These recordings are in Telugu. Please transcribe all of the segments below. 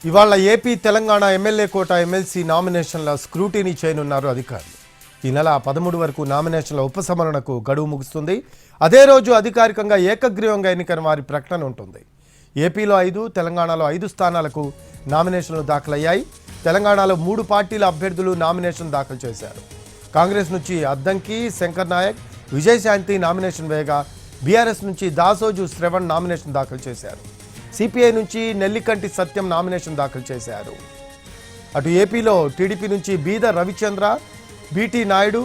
ఇవాళ ఏపీ తెలంగాణ ఎమ్మెల్యే కోట ఎమ్మెల్సీ నామినేషన్ల స్క్రూటీనీ చేయనున్నారు అధికారులు. ఈ నెల 13 వరకు నామినేషన్ల ఉపసంహరణకు గడువు ముగుస్తుంది. అదే రోజు అధికారికంగా ఏకగ్రీవంగా ఎన్నికైన వారి ప్రకటన ఉంటుంది. ఏపీలో 5, తెలంగాణలో 5 స్థానాలకు నామినేషన్లు దాఖలయ్యాయి. తెలంగాణలో 3 పార్టీల అభ్యర్థులు నామినేషన్ దాఖలు చేశారు. కాంగ్రెస్ నుంచి అద్దంకి, శంకర్ నాయక్, విజయశాంతి నామినేషన్ వేయగా బీఆర్ఎస్ నుంచి దాసోజు శ్రవణ్ నామినేషన్ దాఖలు చేశారు. సిపిఐ నుంచి నెల్లికంటి సత్యం నామినేషన్ దాఖలు చేశారు. అటు ఏపీలో టీడీపీ నుంచి బీద రవిచంద్ర, బీటీ నాయుడు,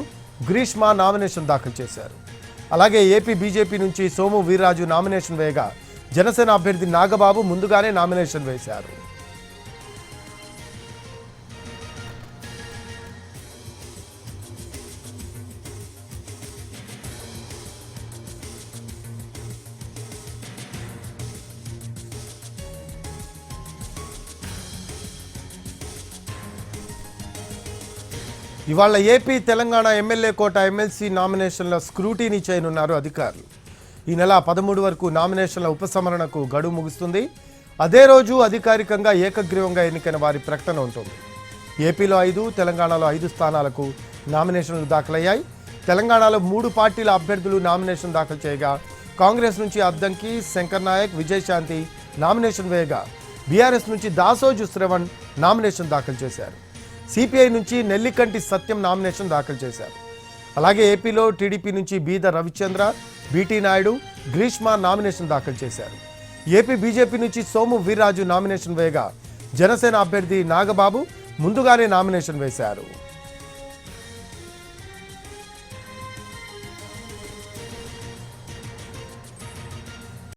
గ్రీష్మ నామినేషన్ దాఖలు చేశారు. అలాగే ఏపీ బీజేపీ నుంచి సోము వీర్రాజు నామినేషన్ వేయగా జనసేన అభ్యర్థి నాగబాబు ముందుగానే నామినేషన్ వేశారు. ఇవాళ ఏపీ తెలంగాణ ఎమ్మెల్యే కోట ఎమ్మెల్సీ నామినేషన్ల స్క్రూటీనీ చేయనున్నారు అధికారులు. ఈ నెల 13 వరకు నామినేషన్ల ఉపసంహరణకు గడువు ముగుస్తుంది. అదే రోజు అధికారికంగా ఏకగ్రీవంగా ఎన్నికైన వారి ప్రకటన ఉంటుంది. ఏపీలో 5, తెలంగాణలో 5 స్థానాలకు నామినేషన్లు దాఖలయ్యాయి. తెలంగాణలో 3 పార్టీల అభ్యర్థులు నామినేషన్ దాఖలు చేయగా కాంగ్రెస్ నుంచి అద్దంకి, శంకర్ నాయక్, విజయశాంతి నామినేషన్ వేయగా బీఆర్ఎస్ నుంచి దాసోజు శ్రవణ్ నామినేషన్ దాఖలు చేశారు. సిపిఐ నుంచి నెల్లికంటి సత్యం నామినేషన్ దాఖలు చేశారు. అలాగే ఏపీలో టీడీపీ నుంచి బీద రవిచంద్ర, బీటీ నాయుడు, గ్రీష్మ నామినేషన్ దాఖలు చేశారు. ఏపీ బీజేపీ నుంచి సోము వీర్రాజు నామినేషన్ వేయగా జనసేన అభ్యర్థి నాగబాబు ముందుగానే నామినేషన్ వేశారు.